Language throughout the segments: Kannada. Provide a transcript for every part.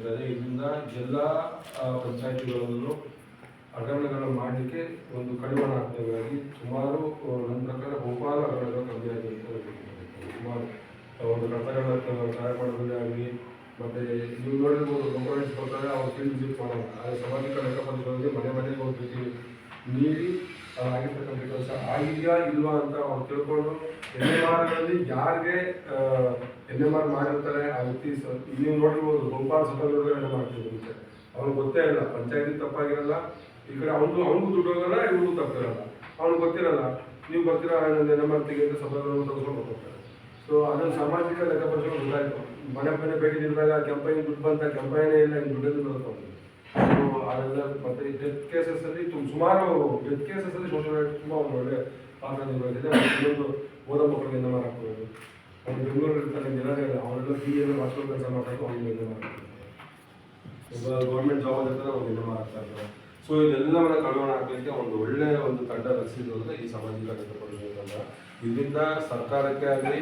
ಮಾಡಿದ್ದಾರೆ. ಇದರಿಂದ ಎಲ್ಲ ಪಂಚಾಯಿತಿಗಳಲ್ಲೂ ಹಗರಣಗಳನ್ನು ಮಾಡಲಿಕ್ಕೆ ಒಂದು ಕಡಿವಾಣ ಹಾಕ್ತೇವೆ. ಸುಮಾರು ನನ್ನ ಪ್ರಕಾರ ಬಹುಪಾಲು ಹಗರಣಗಳು ಕಮ್ಮಿ ಆಗಿರುತ್ತೆ. ಸುಮಾರು ಒಂದು ಕಟ್ಟಡಗಳ ಸಹಾಯ ಮಾಡೋದೇ ಆಗಲಿ, ಮತ್ತು ನೀವು ನೋಡಿರ್ಬೋದು ಗೌರ್ಮೆಂಟ್ಸ್ ಬರ್ತಾರೆ, ಅವ್ರು ಫೀಲ್ಡ್ ವಿಸಿಟ್ ಮಾಡೋಲ್ಲ. ಆದರೆ ಸಾಮಾಜಿಕ ಲೆಕ್ಕಪತ್ರಗಳಲ್ಲಿ ಮನೆ ಮನೆಗೆ ಹೋಗ್ಬಿಟ್ಟು ನೀಡಿ ಆಗಿರ್ತಕ್ಕಂಥ ಕೆಲಸ ಆಗಿದೆಯಾ ಇಲ್ವಾ ಅಂತ ಅವ್ರು ತಿಳ್ಕೊಂಡು NMRಗಳಲ್ಲಿ ಯಾರಿಗೆ NMR ಮಾಡಿರ್ತಾರೆ ಆ ವ್ಯಕ್ತಿ ನೀವು ನೋಡಿರ್ಬೋದು ಬಹುಪಾಲು ಸತ್ತೋದ್ರೆ NMR ಆಗ್ತಿರುತ್ತೆ. ಅವ್ನಿಗೆ ಗೊತ್ತೇ ಇಲ್ಲ, ಪಂಚಾಯತಿ ತಪ್ಪಾಗಿರಲ್ಲ, ಈ ಕಡೆ ಅವ್ನಿಗೂ ದುಡ್ಡು ಹೋಗಲ್ಲ, ಇವ್ರಿಗೂ ತಪ್ಪಿರಲ್ಲ, ಅವ್ನಿಗೆ ಗೊತ್ತಿರಲ್ಲ. ನೀವು ಬರ್ತೀರಾ NMR ತೆಗೆದು ಸತ್ತೋದ್ರನ್ನು ತಗೊಂಡು ಹೋಗ್ತಾರೆ. ಸೊ ಅದನ್ನು ಸಾಮಾಜಿಕ ಲೆಕ್ಕಪತ್ರ ಗೊತ್ತಾಯ್ತು. ಮನೆ ಮನೆ ಭೇಟಿ ನೀಡಿದಾಗ ಕೆಂಪೈನ್ ದುಡ್ಡು ಬಂತ, ಕೆಂಪೈನೇ ಇಲ್ಲ, ಇನ್ನು ದುಡ್ಡನ್ನು ನೋಡ್ಕೊಂಡು. ಸೊ ಅದೆಲ್ಲ ಮತ್ತೆ ಡೆತ್ ಕೇಸಸ್ಸಲ್ಲಿ ಸುಮಾರು ಡೆತ್ ಕೇಸಸ್ಸಲ್ಲಿ ಸೋಷಿಯಲ್ ವರ್ಕ್ ತುಂಬ ಒಂದು ಒಳ್ಳೆ ಪಾತ್ರ ನಿರ್ವಹಿಸಿದೆ. ಇನ್ನೊಂದು ಓದ ಮಕ್ಕಳಿಗೆ NMR ಹಾಕ್ಬೋದು. ಅವ್ನು ಬೆಂಗಳೂರಲ್ಲಿ ಇರ್ತಾನೆ, ಜನರೇ ಇಲ್ಲ, ಅವರೆಲ್ಲ BA ಮಾಸ್ಟರ್ ಕೆಲಸ ಮಾಡ್ತಾರೆ, ಅವ್ನಿಗೆ NMR ಹಾಕ್ತಾರೆ. ಒಬ್ಬ ಗೌರ್ಮೆಂಟ್ ಜಾಬಲ್ಲಿ ಇರ್ತಾರೆ, ಅವ್ನಿಗೆ NMR ಹಾಕ್ತಾ ಇರ್ತಾರೆ. ಸೊ ಇದೆಲ್ಲವನ್ನ ಕಡಿವಾಣ ಹಾಕಲಿಕ್ಕೆ ಒಂದು ಒಳ್ಳೆಯ ಒಂದು ತಂಡ ರಚಿಸಿರೋದ್ರೆ ಈ ಸಾಮಾಜಿಕ ಲೆಕ್ಕಪತ್ರ ತಂಡ. ಇದರಿಂದ ಸರ್ಕಾರಕ್ಕೆ ಆಗಲಿ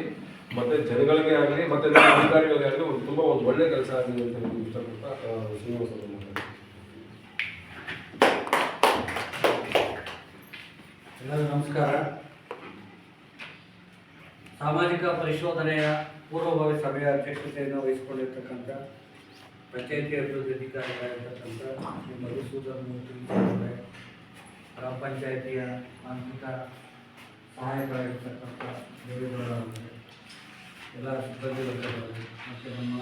ಮತ್ತು ಜನಗಳಿಗೆ ಆಗಲಿ ಮತ್ತು ಅಧಿಕಾರಿಗಳಿಗೆ ಆಗಲಿ ತುಂಬ ಒಂದು ಒಳ್ಳೆಯ ಕೆಲಸ ಆಗಿದೆ ಅಂತ ಹೇಳಿ ಇಷ್ಟಪಡ್ತಾ ಶ್ರೀನಿವಾಸ ಎಲ್ಲರಿಗೂ ನಮಸ್ಕಾರ. ಸಾಮಾಜಿಕ ಪರಿಶೋಧನೆಯ ಪೂರ್ವಭಾವಿ ಸಭೆಯ ಅಧ್ಯಕ್ಷತೆಯನ್ನು ವಹಿಸಿಕೊಂಡಿರ್ತಕ್ಕಂಥ ಪಂಚಾಯಿತಿ ಅಭಿವೃದ್ಧಿ ಅಧಿಕಾರಿಗಳಾಗಿರ್ತಕ್ಕಂಥ ಶ್ರೀ ಮಧುಸೂದನ್ ಮೂರ್ತಿ ಅವರೇ, ಗ್ರಾಮ ಪಂಚಾಯಿತಿಯ ಆಂತರಿಕ ಸಹಾಯಕರಾಗಿರ್ತಕ್ಕಂಥ ದೇವೇಗೌಡ ಅವರೇ, ಎಲ್ಲ ಸಿಬ್ಬಂದಿ ವರ್ಗದವರು ಮತ್ತು ನಮ್ಮ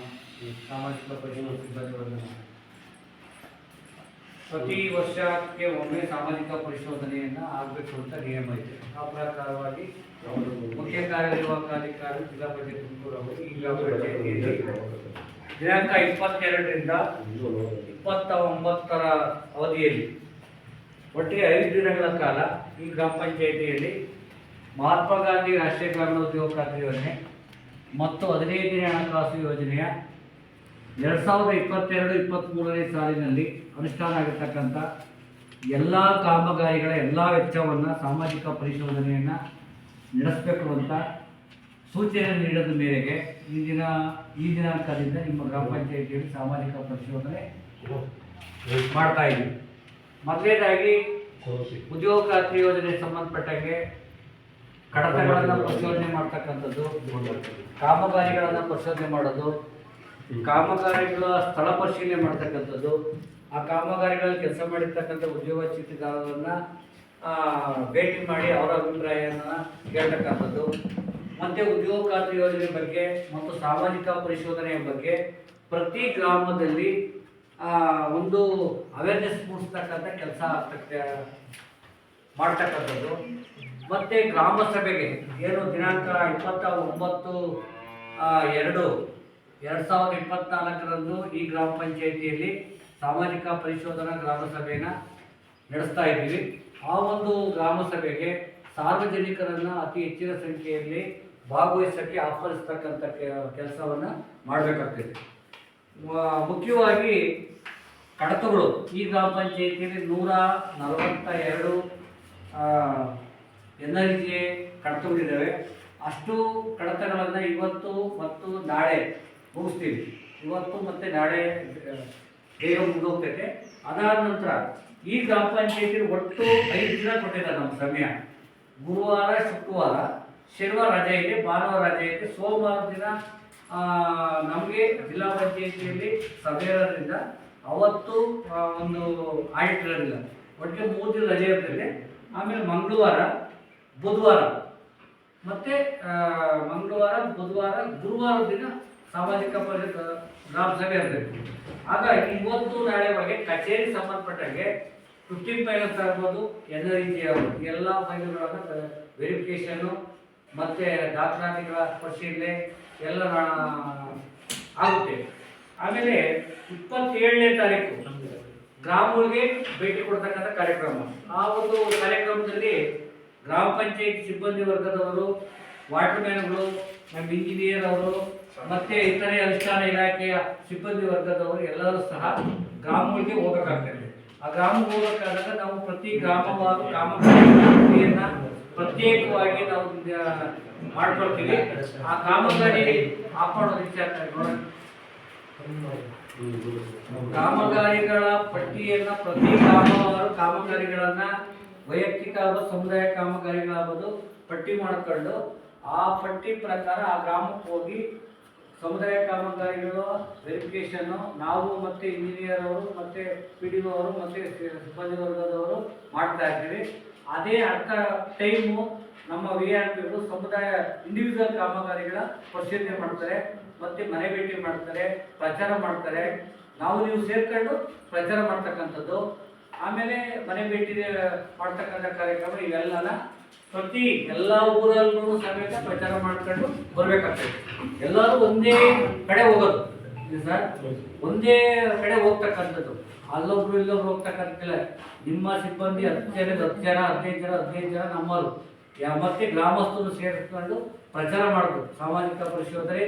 ಈ ಸಾಮಾಜಿಕ ಪರಿಶೋಧನಾ ಸಿಬ್ಬಂದಿ ವರ್ಗದ ಪ್ರತಿ ವರ್ಷಕ್ಕೆ ಒಮ್ಮೆ ಸಾಮಾಜಿಕ ಪರಿಶೋಧನೆಯನ್ನು ಆಗಬೇಕು ಅಂತ ನಿಯಮ ಇದೆ. ಆ ಪ್ರಕಾರವಾಗಿ ಮುಖ್ಯ ಕಾರ್ಯನಿರ್ವಾಹಕಾಧಿಕಾರಿ ಜಿಲ್ಲಾ ಪಂಚಾಯತ್ ತುಮಕೂರು ಅವರು ಈ ಗ್ರಾಮ ಪಂಚಾಯಿತಿಯಲ್ಲಿ ದಿನಾಂಕ 22ರಿಂದ 29ರ ಅವಧಿಯಲ್ಲಿ ಒಟ್ಟಿಗೆ 5 ದಿನಗಳ ಕಾಲ ಈ ಗ್ರಾಮ ಪಂಚಾಯಿತಿಯಲ್ಲಿ ಮಹಾತ್ಮ ಗಾಂಧಿ ರಾಷ್ಟ್ರೀಯ ಗ್ರಾಮೀಣ ಉದ್ಯೋಗ ಖಾತ್ರಿ ಯೋಜನೆ ಮತ್ತು 15ನೇ ಹಣಕಾಸು ಯೋಜನೆಯ 2022-23ನೇ ಸಾಲಿನಲ್ಲಿ ಅನುಷ್ಠಾನ ಆಗಿರ್ತಕ್ಕಂಥ ಎಲ್ಲ ಕಾಮಗಾರಿಗಳ ಎಲ್ಲ ವೆಚ್ಚವನ್ನು ಸಾಮಾಜಿಕ ಪರಿಶೋಧನೆಯನ್ನು ನಡೆಸಬೇಕು ಅಂತ ಸೂಚನೆ ನೀಡಿದ ಮೇರೆಗೆ ಈ ದಿನಾಂಕದಿಂದ ನಿಮ್ಮ ಗ್ರಾಮ ಪಂಚಾಯಿತಿಯಲ್ಲಿ ಸಾಮಾಜಿಕ ಪರಿಶೋಧನೆ ಮಾಡ್ತಾ ಇದ್ದೀವಿ. ಮೊದಲನೇದಾಗಿ ಉದ್ಯೋಗ ಖಾತ್ರಿ ಯೋಜನೆಗೆ ಸಂಬಂಧಪಟ್ಟಂಗೆ ಕಡತಗಳನ್ನು ಪರಿಶೋಧನೆ ಮಾಡ್ತಕ್ಕಂಥದ್ದು, ಕಾಮಗಾರಿಗಳನ್ನು ಪರಿಶೋಧನೆ ಮಾಡೋದು, ಕಾಮಗಾರಿಗಳ ಸ್ಥಳ ಪರಿಶೀಲನೆ ಮಾಡ್ತಕ್ಕಂಥದ್ದು, ಆ ಕಾಮಗಾರಿಗಳಲ್ಲಿ ಕೆಲಸ ಮಾಡಿರ್ತಕ್ಕಂಥ ಉದ್ಯೋಗ ಚೀಟಿದಾರರನ್ನು ಭೇಟಿ ಮಾಡಿ ಅವರ ಅಭಿಪ್ರಾಯವನ್ನು ಕೇಳ್ತಕ್ಕಂಥದ್ದು, ಮತ್ತು ಉದ್ಯೋಗ ಖಾತ್ರಿ ಯೋಜನೆ ಬಗ್ಗೆ ಮತ್ತು ಸಾಮಾಜಿಕ ಪರಿಶೋಧನೆಯ ಬಗ್ಗೆ ಪ್ರತಿ ಗ್ರಾಮದಲ್ಲಿ ಒಂದು ಅವೇರ್ನೆಸ್ ಮೂಡಿಸ್ತಕ್ಕಂಥ ಕೆಲಸ ಮಾಡ್ತಕ್ಕಂಥದ್ದು. ಮತ್ತು ಗ್ರಾಮ ಸಭೆಗೆ ಏನು ದಿನಾಂಕ 29/2/2024ರಂದು ಈ ಗ್ರಾಮ ಪಂಚಾಯಿತಿಯಲ್ಲಿ ಸಾಮಾಜಿಕ ಪರಿಶೋಧನಾ ಗ್ರಾಮ ಸಭೆಯನ್ನು ನಡೆಸ್ತಾ ಇದ್ದೀವಿ. ಆ ಒಂದು ಗ್ರಾಮ ಸಭೆಗೆ ಸಾರ್ವಜನಿಕರನ್ನು ಅತಿ ಹೆಚ್ಚಿನ ಸಂಖ್ಯೆಯಲ್ಲಿ ಭಾಗವಹಿಸೋಕ್ಕೆ ಆಹ್ವಾನಿಸ್ತಕ್ಕಂಥ ಕೆಲಸವನ್ನು ಮಾಡಬೇಕಾಗ್ತದೆ. ಮುಖ್ಯವಾಗಿ ಕಡತಗಳು ಈ ಗ್ರಾಮ ಪಂಚಾಯಿತಿಯಲ್ಲಿ 142 NREGA ಕಡತಗಳಿದ್ದಾವೆ. ಅಷ್ಟು ಕಡತಗಳನ್ನು ಇವತ್ತು ಮತ್ತು ನಾಳೆ ಮುಗಿಸ್ತೀವಿ. ಇವತ್ತು ಮತ್ತು ನಾಳೆ ಬೇಗ ಮುಗಿದೋಗ್ತೈತೆ. ಅದಾದ ನಂತರ ಈ ಗ್ರಾಮ ಪಂಚಾಯಿತಿ ಒಟ್ಟು 5 ದಿನ ಕೊಟ್ಟಿದ್ದಾರೆ ನಮ್ಮ ಸಮಯ. ಗುರುವಾರ, ಶುಕ್ರವಾರ, ಶನಿವಾರ ರಜೆ ಇದೆ, ಭಾನುವಾರ ರಜೆ ಇದೆ. ಸೋಮವಾರ ದಿನ ನಮಗೆ ಜಿಲ್ಲಾ ಪಂಚಾಯಿತಿಯಲ್ಲಿ ಸಭೆ ಇರೋದ್ರಿಂದ ಅವತ್ತು ಒಂದು ಆಡಿಟ್ ಇರೋದಿಲ್ಲ. ಒಟ್ಟಿಗೆ 3 ದಿನ ರಜೆ ಇರ್ತದೆ. ಆಮೇಲೆ ಮಂಗಳವಾರ, ಬುಧವಾರ ಮತ್ತು ಗುರುವಾರ ದಿನ ಸಾಮಾಜಿಕ ಗ್ರಾಮ ಸಭೆ ಇರಬೇಕು. ಹಾಗಾಗಿ ಇವತ್ತು ನಾಳೆವರೆಗೆ ಕಚೇರಿ ಸಂಬಂಧಪಟ್ಟಂಗೆ 15 ಫೈನಾನ್ಸ್ ಆಗ್ಬೋದು, NREGA ಎಲ್ಲ ಫೈಲ್ಗಳನ್ನು ವೆರಿಫಿಕೇಷನ್ನು ಮತ್ತು ದಾಖಲಾತಿಗಳ ಪರಿಶೀಲನೆ ಎಲ್ಲ ಆಗುತ್ತೆ. ಆಮೇಲೆ 27ನೇ ತಾರೀಕು ಗ್ರಾಮಗಳಿಗೆ ಭೇಟಿ ಕೊಡ್ತಕ್ಕಂಥ ಕಾರ್ಯಕ್ರಮ. ಆ ಒಂದು ಕಾರ್ಯಕ್ರಮದಲ್ಲಿ ಗ್ರಾಮ ಪಂಚಾಯತ್ ಸಿಬ್ಬಂದಿ ವರ್ಗದವರು, ವಾಟರ್ ಮ್ಯಾನ್ಗಳು, ನಮ್ಮ ಇಂಜಿನಿಯರ್ ಅವರು ಮತ್ತು ಇತರೆ ಅನುಷ್ಠಾನ ಇಲಾಖೆಯ ಸಿಬ್ಬಂದಿ ವರ್ಗದವರು ಎಲ್ಲರೂ ಸಹ ಗ್ರಾಮಗಳಿಗೆ ಹೋಗಬೇಕಾಗ್ತದೆ. ಆ ಗ್ರಾಮಕ್ಕೆ ಹೋಗಬೇಕಾದಾಗ ನಾವು ಪ್ರತಿ ಗ್ರಾಮವಾರು ಕಾಮಗಾರಿಯನ್ನು ಪ್ರತ್ಯೇಕವಾಗಿ ನಾವು ಮಾಡ್ಕೊಳ್ತೀವಿ. ಆ ಕಾಮಗಾರಿ ಆಫ್ ಮಾಡೋದು ವಿಚಾರ ಕಾಮಗಾರಿಗಳ ಪಟ್ಟಿಯನ್ನು ಪ್ರತಿ ಕಾಮಗಾರಿಗಳನ್ನ ವೈಯಕ್ತಿಕ ಹಾಗೂ ಸಮುದಾಯ ಕಾಮಗಾರಿಗಳಾಗೋದು ಪಟ್ಟಿ ಮಾಡಿಕೊಂಡು ಆ ಪಟ್ಟಿ ಪ್ರಕಾರ ಆ ಗ್ರಾಮಕ್ಕೆ ಹೋಗಿ ಸಮುದಾಯ ಕಾಮಗಾರಿಗಳು ವೆರಿಫಿಕೇಶನ್ನು ನಾವು ಮತ್ತು ಇಂಜಿನಿಯರ್ ಅವರು ಮತ್ತು PDO ಅವರು ಮತ್ತು ಸಿಬ್ಬಂದಿ ವರ್ಗದವರು ಮಾಡ್ತಾ ಇರ್ತೀವಿ. ಅದೇ ಅರ್ಧ ಟೈಮು ನಮ್ಮ VRPಗಳು ಸಮುದಾಯ ಇಂಡಿವಿಜುವಲ್ ಕಾಮಗಾರಿಗಳ ಪರಿಶೀಲನೆ ಮಾಡ್ತಾರೆ ಮತ್ತು ಮನೆ ಭೇಟಿ ಮಾಡ್ತಾರೆ, ಪ್ರಚಾರ ಮಾಡ್ತಾರೆ. ನಾವು ನೀವು ಸೇರ್ಕೊಂಡು ಪ್ರಚಾರ ಮಾಡ್ತಕ್ಕಂಥದ್ದು, ಆಮೇಲೆ ಮನೆ ಭೇಟಿ ಮಾಡ್ತಕ್ಕಂಥ ಕಾರ್ಯಕ್ರಮ ಇವೆಲ್ಲನ ಪ್ರತಿ ಎಲ್ಲ ಊರಲ್ಲೂ ಸಮೇತ ಪ್ರಚಾರ ಮಾಡ್ಕೊಂಡು ಬರ್ಬೇಕಾಗ್ತದೆ. ಎಲ್ಲರೂ ಒಂದೇ ಕಡೆ ಹೋಗೋದು ಸರ್, ಒಂದೇ ಕಡೆ ಹೋಗ್ತಕ್ಕಂಥದ್ದು. ಅಲ್ಲೊಬ್ರು ಇಲ್ಲೊಬ್ರು ಹೋಗ್ತಕ್ಕಂತಿಲ್ಲ. ನಿಮ್ಮ ಸಿಬ್ಬಂದಿ 10 ಜನ 15 ಜನ ನಮ್ಮವರು ಮತ್ತೆ ಗ್ರಾಮಸ್ಥರು ಸೇರಿಸ್ಕೊಂಡು ಪ್ರಚಾರ ಮಾಡೋದು. ಸಾಮಾಜಿಕ ಪರಿಶೋಧನೆ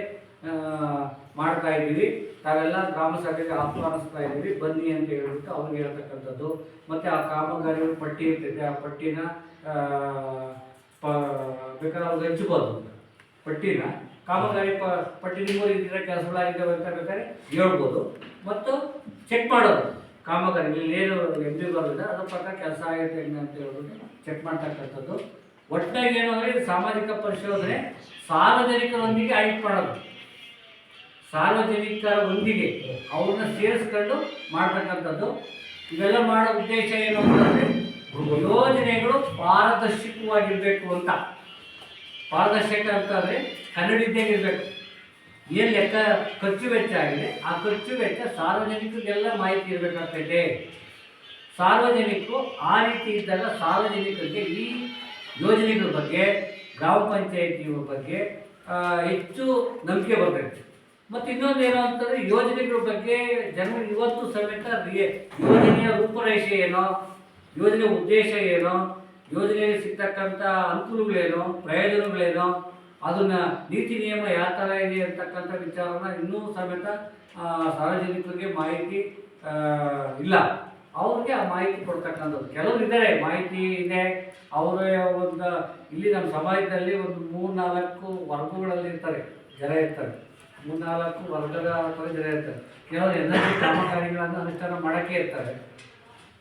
ಮಾಡ್ತಾ ಇದ್ದೀವಿ. ತಾವೆಲ್ಲ ಗ್ರಾಮ ಸಭೆಗೆ ಆಹ್ವಾನಿಸ್ತಾ ಇದ್ದೀವಿ, ಬನ್ನಿ ಅಂತ ಹೇಳ್ಬಿಟ್ಟು ಅವ್ರಿಗೆ ಹೇಳ್ತಕ್ಕಂಥದ್ದು. ಮತ್ತು ಆ ಕಾಮಗಾರಿಗಳು ಪಟ್ಟಿ ಇರ್ತೈತೆ, ಆ ಪಟ್ಟಿನ ಬೇಕಾದ್ರೆ ಅವ್ರಿಗೆ ಹಂಚ್ಬೋದು. ಪಟ್ಟಿನ ಕಾಮಗಾರಿ ಪಟ್ಟಿ ನಿಮ್ಮೂರು ಇದ್ದರೆ ಕೆಲಸಗಳಾಗಿದ್ದಾವೆ ಅಂತ ಬೇಕಾದ್ರೆ ಹೇಳ್ಬೋದು. ಮತ್ತು ಚೆಕ್ ಮಾಡೋದು ಕಾಮಗಾರಿ ಏನು MD ಬರೋದಿಲ್ಲ ಅದ್ರ ಪ್ರಕಾರ ಕೆಲಸ ಆಗುತ್ತೆ ಹೆಂಗೆ ಅಂತ ಹೇಳ್ಬಿಟ್ಟು ಚೆಕ್ ಮಾಡ್ತಕ್ಕಂಥದ್ದು. ಒಟ್ಟಾಗಿ ಏನು ಅಂದರೆ ಸಾಮಾಜಿಕ ಪರಿಶೋಧನೆ ಸಾರ್ವಜನಿಕರೊಂದಿಗೆ ಆಯ್ಕೆ ಮಾಡೋದು. ಸಾರ್ವಜನಿಕರೊಂದಿಗೆ ಅವ್ರನ್ನ ಸೇರಿಸ್ಕೊಂಡು ಮಾಡ್ತಕ್ಕಂಥದ್ದು. ಇವೆಲ್ಲ ಮಾಡೋ ಉದ್ದೇಶ ಏನು ಅಂತಂದರೆ ಯೋಜನೆಗಳು ಪಾರದರ್ಶಕವಾಗಿರಬೇಕು ಅಂತ. ಪಾರದರ್ಶಕ ಅಂತಂದರೆ ಕನ್ನಡಿದ್ದಾಗಿರಬೇಕು. ಏನು ಲೆಕ್ಕ ಖರ್ಚು ವೆಚ್ಚ ಆಗಿದೆ ಆ ಖರ್ಚು ವೆಚ್ಚ ಸಾರ್ವಜನಿಕರಿಗೆಲ್ಲ ಮಾಹಿತಿ ಇರಬೇಕಾಗ್ತೈತೆ. ಸಾರ್ವಜನಿಕರು ಆ ರೀತಿ ಇದ್ದಾಗ ಸಾರ್ವಜನಿಕರಿಗೆ ಈ ಯೋಜನೆಗಳ ಬಗ್ಗೆ, ಗ್ರಾಮ ಪಂಚಾಯಿತಿಯ ಬಗ್ಗೆ ಹೆಚ್ಚು ನಂಬಿಕೆ ಬರಬೇಕು. ಮತ್ತು ಇನ್ನೊಂದು ಏನು ಅಂತಂದರೆ ಯೋಜನೆಗಳ ಬಗ್ಗೆ ಜನ ಇವತ್ತು ಸಮೇತ ಯೋಜನೆಯ ರೂಪರೇಷೆ ಏನೋ, ಯೋಜನೆ ಉದ್ದೇಶ ಏನೋ, ಯೋಜನೆಯಲ್ಲಿ ಸಿಗ್ತಕ್ಕಂಥ ಅನುಕೂಲಗಳೇನು, ಪ್ರಯೋಜನಗಳೇನೋ, ಅದನ್ನು ನೀತಿ ನಿಯಮ ಯಾವ ಥರ ಇದೆ ಅಂತಕ್ಕಂಥ ವಿಚಾರನ ಇನ್ನೂ ಸಮೇತ ಸಾರ್ವಜನಿಕರಿಗೆ ಮಾಹಿತಿ ಇಲ್ಲ. ಅವ್ರಿಗೆ ಆ ಮಾಹಿತಿ ಕೊಡ್ತಕ್ಕಂಥದ್ದು. ಕೆಲವರು ಇದ್ದಾರೆ ಮಾಹಿತಿ ಇದೆ, ಅವರೇ ಒಂದು ಇಲ್ಲಿ ನಮ್ಮ ಸಮಾಜದಲ್ಲಿ ಒಂದು 3-4 ವರ್ಗಗಳಲ್ಲಿ ಇರ್ತಾರೆ, ಜನ ಇರ್ತಾರೆ. 3-4 ವರ್ಗದ ಜನ ಇರ್ತಾರೆ. ಕೆಲವರು ಎನರ್ಜಿ ಕಾಮಗಾರಿಗಳನ್ನು ಅನುಷ್ಠಾನ ಮಾಡೋಕ್ಕೆ ಇರ್ತಾರೆ.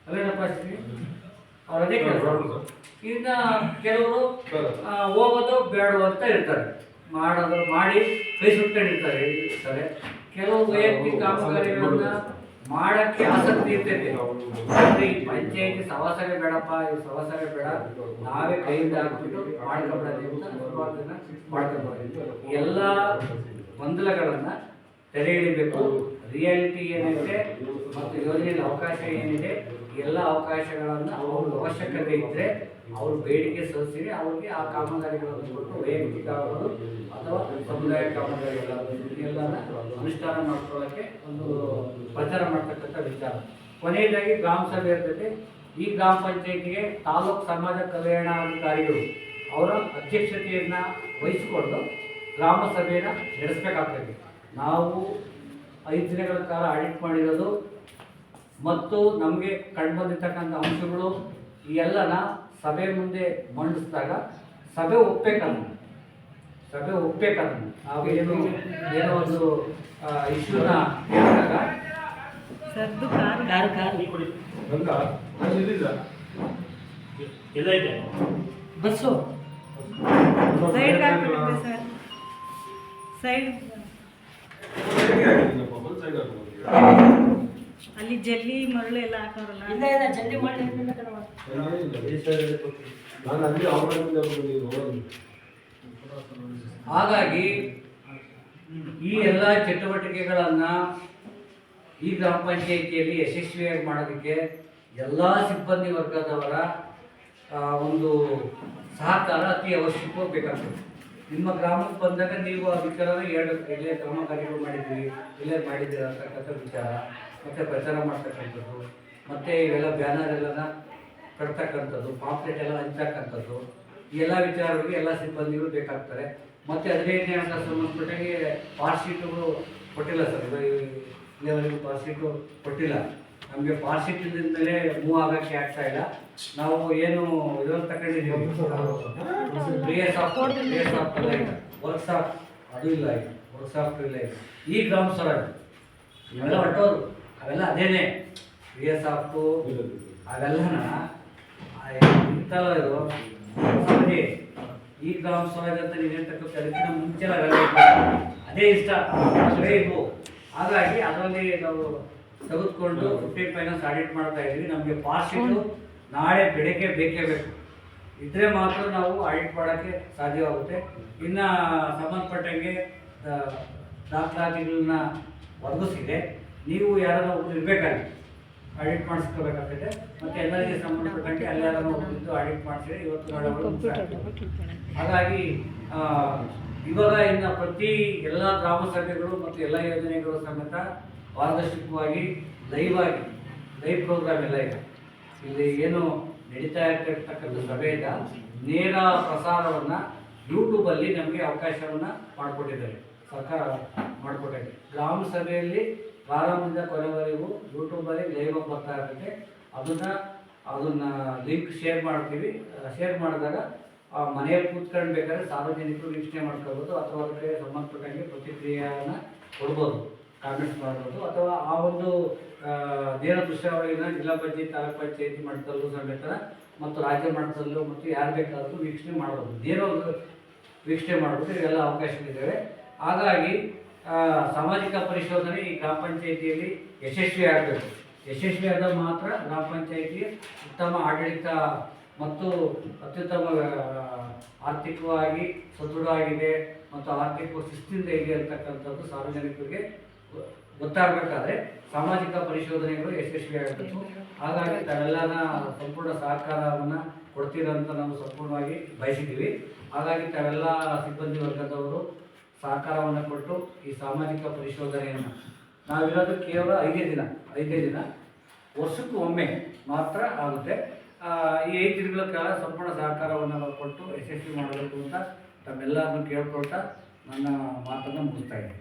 ಅವೇನಪ್ಪ ಅವ್ರು ಅದೇ ಕೆಲಸ. ಇನ್ನು ಕೆಲವರು ಹೋಗೋದು ಬೇಡ ಅಂತ ಇರ್ತಾರೆ, ಮಾಡೋದು ಮಾಡಿ ಕೈ ಸುಟ್ಕೊಂಡಿರ್ತಾರೆ. ಕೆಲವು ವೈಯಕ್ತಿಕ ಕಾಮಗಾರಿಗಳನ್ನ ಮಾಡೋಕ್ಕೆ ಆಸಕ್ತಿ ಇರ್ತೈತೆ. ಈ ಪಂಚಾಯತಿ ಸವಾಸನೆ ಬೇಡಪ್ಪ, ಈ ಸವಾಸನೆ ಬೇಡ, ನಾವೇ ಕೈಯಿಂದ ಹಾಕ್ಬಿಟ್ಟು ಮಾಡ್ಕೊಬಿಡೋದು ಅಂತ ಮಾಡ್ಕೊಬೋದು. ಎಲ್ಲ ಗೊಂದಲಗಳನ್ನು ತೆರೆ ಹಿಡಿಬೇಕು. ರಿಯಾಲಿಟಿ ಏನಿದೆ ಮತ್ತು ಯೋಜನೆಯಲ್ಲಿ ಅವಕಾಶ ಏನಿದೆ, ಎಲ್ಲ ಅವಕಾಶಗಳನ್ನು ಅವ್ರ ಅವಶ್ಯಕತೆ ಇದ್ದರೆ ಅವ್ರ ಬೇಡಿಕೆ ಸಲ್ಲಿಸಿ ಅವ್ರಿಗೆ ಆ ಕಾಮಗಾರಿಗಳನ್ನು ಕೊಟ್ಟು ವೈಯಕ್ತಿಕ ಆಗೋದು ಅಥವಾ ಸಮುದಾಯ ಕಾಮಗಾರಿಗಳಾಗೋದು ಇದೆಲ್ಲನ ಅನುಷ್ಠಾನ ಮಾಡ್ಕೊಳ್ಳೋಕ್ಕೆ ಒಂದು ಪ್ರಚಾರ ಮಾಡ್ತಕ್ಕಂಥ ವಿಚಾರ. ಕೊನೆಯದಾಗಿ ಗ್ರಾಮ ಸಭೆ ಇರ್ತೈತೆ. ಈ ಗ್ರಾಮ ಪಂಚಾಯಿತಿಗೆ ತಾಲೂಕು ಸಮಾಜ ಕಲ್ಯಾಣಾಧಿಕಾರಿಗಳು ಅವರ ಅಧ್ಯಕ್ಷತೆಯನ್ನು ವಹಿಸಿಕೊಂಡು ಗ್ರಾಮ ಸಭೆಯನ್ನು ನಡೆಸಬೇಕಾಗ್ತದೆ. ನಾವು 5 ದಿನಗಳ ಕಾಲ ಆಡಿಟ್ ಮಾಡಿರೋದು ಮತ್ತು ನಮಗೆ ಕಂಡುಬಂದಿರ್ತಕ್ಕಂಥ ಅಂಶಗಳು ಈ ಎಲ್ಲನ ಸಭೆ ಮುಂದೆ ಮಂಡಿಸಿದಾಗ ಸಭೆ ಒಪ್ಪಬೇಕಲ್ಲ. ನಾವು ಏನೋ ಒಂದು ಇಶ್ಯೂನ ಹೇಳಿದಾಗ ಬಸ್ಸು ಅಲ್ಲಿ ಜಲ್ಲಿ ಮರಳು ಎಲ್ಲ ಹಾಕೋರಲ್ಲ. ಜಲ್ಲಿ ಹಾಗಾಗಿ ಈ ಎಲ್ಲ ಚಟುವಟಿಕೆಗಳನ್ನು ಈ ಗ್ರಾಮ ಪಂಚಾಯಿತಿಯಲ್ಲಿ ಯಶಸ್ವಿಯಾಗಿ ಮಾಡೋದಕ್ಕೆ ಎಲ್ಲ ಸಿಬ್ಬಂದಿ ವರ್ಗದವರ ಒಂದು ಸಹಕಾರ ಅತಿ ಅವಶ್ಯಕ ಬೇಕಾಗ್ತದೆ. ನಿಮ್ಮ ಗ್ರಾಮಕ್ಕೆ ಬಂದಾಗ ನೀವು ಆ ವಿಚಾರನ ಹೇಳಬೇಕು. ಇಲ್ಲೇ ಕಾಮಗಾರಿಗಳು ಮಾಡಿದ್ದೀವಿ, ಇಲ್ಲೇ ಮಾಡಿದ್ದೀರ ಅಂತಕ್ಕಂಥ ವಿಚಾರ, ಮತ್ತು ಪ್ರಚಾರ ಮಾಡ್ತಕ್ಕಂಥದ್ದು, ಮತ್ತು ಇವೆಲ್ಲ ಬ್ಯಾನರ್ ಎಲ್ಲನ ಕಟ್ತಕ್ಕಂಥದ್ದು, ಪಾಂಪ್ಲೆಟ್ ಎಲ್ಲ ಹಂಚಕ್ಕಂಥದ್ದು, ಈ ಎಲ್ಲ ವಿಚಾರಗಳಿಗೆ ಎಲ್ಲ ಸಿಬ್ಬಂದಿಗಳು ಬೇಕಾಗ್ತಾರೆ. ಮತ್ತು 15ನೇ ಹಂತ ಸಂಬಂಧಪಟ್ಟಾಗೆ ಪಾರ್ಶೀಟ್ಗಳು ಕೊಟ್ಟಿಲ್ಲ ಸರ್. ಇಲ್ಲಿವರೆಗೂ ಪಾರ್ಶೀಟು ಕೊಟ್ಟಿಲ್ಲ. ನಮಗೆ ಪಾರ್ಶೀಟ್ ಇದ್ದ ಮೇಲೆ ಮೂವ್ ಆಗೋಕ್ಕೆ ಆಗ್ತಾ ಇಲ್ಲ. ನಾವು ಏನು ಇದನ್ನು ತಗೊಂಡಿದ್ದೀವಿ ವರ್ಕ್ಶಾಪ್ ಅದು ಇಲ್ಲ, ಈಗ ವರ್ಕ್ಶಾಪ್ ಇಲ್ಲ. ಈಗ ಈ ಗ್ರಾಮ ಸ್ವರಾಜ್ ಇವೆಲ್ಲ ಹೊರಟೋದು, ಅವೆಲ್ಲ ಅದೇನೆ VS ಸಾಫ್ಟು ಅವೆಲ್ಲನ ಇಂಥಲ್ಲ ಇದು ಸಮಾಧಿ ಈ ಗ್ರಾಮ ಸಮಾಜ ಅಂತ ನೀವೇನು ತಕ್ಕ ಅದಕ್ಕಿಂತ ಮುಂಚೆ ಅದೇ ಇಷ್ಟ ಅದೇ ಇವು. ಹಾಗಾಗಿ ಅದರಲ್ಲಿ ನಾವು ತೆಗೆದುಕೊಂಡು 15 ಫೈನಾನ್ಸ್ ಆಡಿಟ್ ಮಾಡ್ತಾ ಇದ್ದೀವಿ. ನಮಗೆ ಪಾಸ್ ಶೀಟು ನಾಳೆ ಬೆಳಗ್ಗೆ ಬೇಕೇ ಬೇಕು, ಇದ್ರೆ ಮಾತ್ರ ನಾವು ಆಡಿಟ್ ಮಾಡೋಕ್ಕೆ ಸಾಧ್ಯವಾಗುತ್ತೆ. ಇನ್ನು ಸಂಬಂಧಪಟ್ಟಂಗೆ ದಾಖಲಾತಿಗಳನ್ನ ಒದಗಿಸಿದೆ, ನೀವು ಯಾರಾದ್ರೂ ಒಬ್ಬರು ಇರಬೇಕಾಗಿ ಆಡಿಟ್ ಮಾಡಿಸ್ಕೋಬೇಕಾಗ್ತದೆ. ಮತ್ತು ಎಲ್ಲರಿಗೆ ಸಂಬಂಧಪಟ್ಟಂಗೆ ಎಲ್ಲರೂ ಒಬ್ಬರಿದ್ದು ಆಡಿಟ್ ಮಾಡಿಸಿದ್ರೆ ಇವತ್ತು ನಾಳೆ. ಹಾಗಾಗಿ ಇವಾಗ ಇನ್ನು ಪ್ರತಿ ಎಲ್ಲ ಗ್ರಾಮ ಸಭೆಗಳು ಮತ್ತು ಎಲ್ಲ ಯೋಜನೆಗಳು ಸಮೇತ ಪಾರದರ್ಶಕವಾಗಿ ಲೈವ್ ಪ್ರೋಗ್ರಾಮ್ ಎಲ್ಲ ಇದೆ. ಇಲ್ಲಿ ಏನು ನಡೀತಾ ಇರ್ತಕ್ಕಂಥ ಸಭೆಯಿಂದ ನೇರ ಪ್ರಸಾರವನ್ನು ಯೂಟ್ಯೂಬಲ್ಲಿ ನಮಗೆ ಅವಕಾಶವನ್ನು ಮಾಡಿಕೊಟ್ಟಿದ್ದಾರೆ, ಸರ್ಕಾರ ಮಾಡಿಕೊಟ್ಟಿದೆ. ಗ್ರಾಮ ಸಭೆಯಲ್ಲಿ ಪ್ರಾರಂಭದಿಂದ ಕೊನೆವರೆಗೂ ಯೂಟ್ಯೂಬಲ್ಲಿ ಲೈವ್ ಬರ್ತಾ ಇರ್ತದೆ. ಅದನ್ನು ಲಿಂಕ್ ಶೇರ್ ಮಾಡ್ತೀವಿ. ಶೇರ್ ಮಾಡಿದಾಗ ಮನೆಯಲ್ಲಿ ಕೂತ್ಕೊಂಡು ಬೇಕಾದ್ರೆ ಸಾರ್ವಜನಿಕರು ವೀಕ್ಷಣೆ ಮಾಡ್ಕೋಬೋದು, ಅಥವಾ ಅದಕ್ಕೆ ಸಂಬಂಧಪಟ್ಟಂಗೆ ಪ್ರತಿಕ್ರಿಯೆಯನ್ನು ಕೊಡ್ಬೋದು, ಕಾಮೆಂಟ್ಸ್ ಮಾಡ್ಬೋದು. ಅಥವಾ ಆ ಒಂದು ನೇರ ದೃಶ್ಯಾವಳಿನ ಜಿಲ್ಲಾ ಪಂಚಾಯತ್, ತಾಲೂಕು ಪಂಚಾಯತಿ ಮಟ್ಟದಲ್ಲೂ ಸಮೇತ ಮತ್ತು ರಾಜ್ಯ ಮಟ್ಟದಲ್ಲೂ ಮತ್ತು ಯಾರು ಬೇಕಾದರೂ ವೀಕ್ಷಣೆ ಮಾಡ್ಬೋದು, ನೇರ ವೀಕ್ಷಣೆ ಮಾಡ್ಬೋದು. ಇವೆಲ್ಲ ಅವಕಾಶಗಳಿದ್ದಾವೆ. ಹಾಗಾಗಿ ಸಾಮಾಜಿಕ ಪರಿಶೋಧನೆ ಈ ಗ್ರಾಮ ಪಂಚಾಯಿತಿಯಲ್ಲಿ ಯಶಸ್ವಿ ಆಗಬೇಕು. ಯಶಸ್ವಿ ಆದಾಗ ಮಾತ್ರ ಗ್ರಾಮ ಪಂಚಾಯಿತಿ ಉತ್ತಮ ಆಡಳಿತ ಮತ್ತು ಅತ್ಯುತ್ತಮ ಆರ್ಥಿಕವಾಗಿ ಸದೃಢವಾಗಿದೆ ಮತ್ತು ಆರ್ಥಿಕ ಶಿಸ್ತಿಂದ ಇದೆ ಅಂತಕ್ಕಂಥದ್ದು ಸಾರ್ವಜನಿಕರಿಗೆ ಗೊತ್ತಾಗಬೇಕಾದ್ರೆ ಸಾಮಾಜಿಕ ಪರಿಶೋಧನೆಗಳು ಯಶಸ್ವಿಯಾಗಬೇಕು. ಹಾಗಾಗಿ ತಾವೆಲ್ಲನ ಸಂಪೂರ್ಣ ಸಹಕಾರವನ್ನು ಕೊಡ್ತೀರಂತ ನಾವು ಸಂಪೂರ್ಣವಾಗಿ ಬಯಸಿದ್ದೀವಿ. ಹಾಗಾಗಿ ತಾವೆಲ್ಲ ಸಿಬ್ಬಂದಿ ವರ್ಗದವರು ಸಹಕಾರವನ್ನು ಕೊಟ್ಟು ಈ ಸಾಮಾಜಿಕ ಪರಿಶೋಧನೆಯನ್ನು ನಾವಿರೋದು ಕೇವಲ 5 ದಿನ ವರ್ಷಕ್ಕೂ ಒಮ್ಮೆ ಮಾತ್ರ ಆಗುತ್ತೆ. ಈ 5 ದಿನಗಳ ಕಾಲ ಸಂಪೂರ್ಣ ಸಹಕಾರವನ್ನು ನಾವು ಕೊಟ್ಟು ಯಶಸ್ವಿ ಮಾಡಬೇಕು ಅಂತ ತಮ್ಮೆಲ್ಲರನ್ನು ಕೇಳ್ಕೊಳ್ತಾ ನನ್ನ ಮಾತನ್ನು ಮುಗಿಸ್ತಾ ಇದ್ದೀನಿ.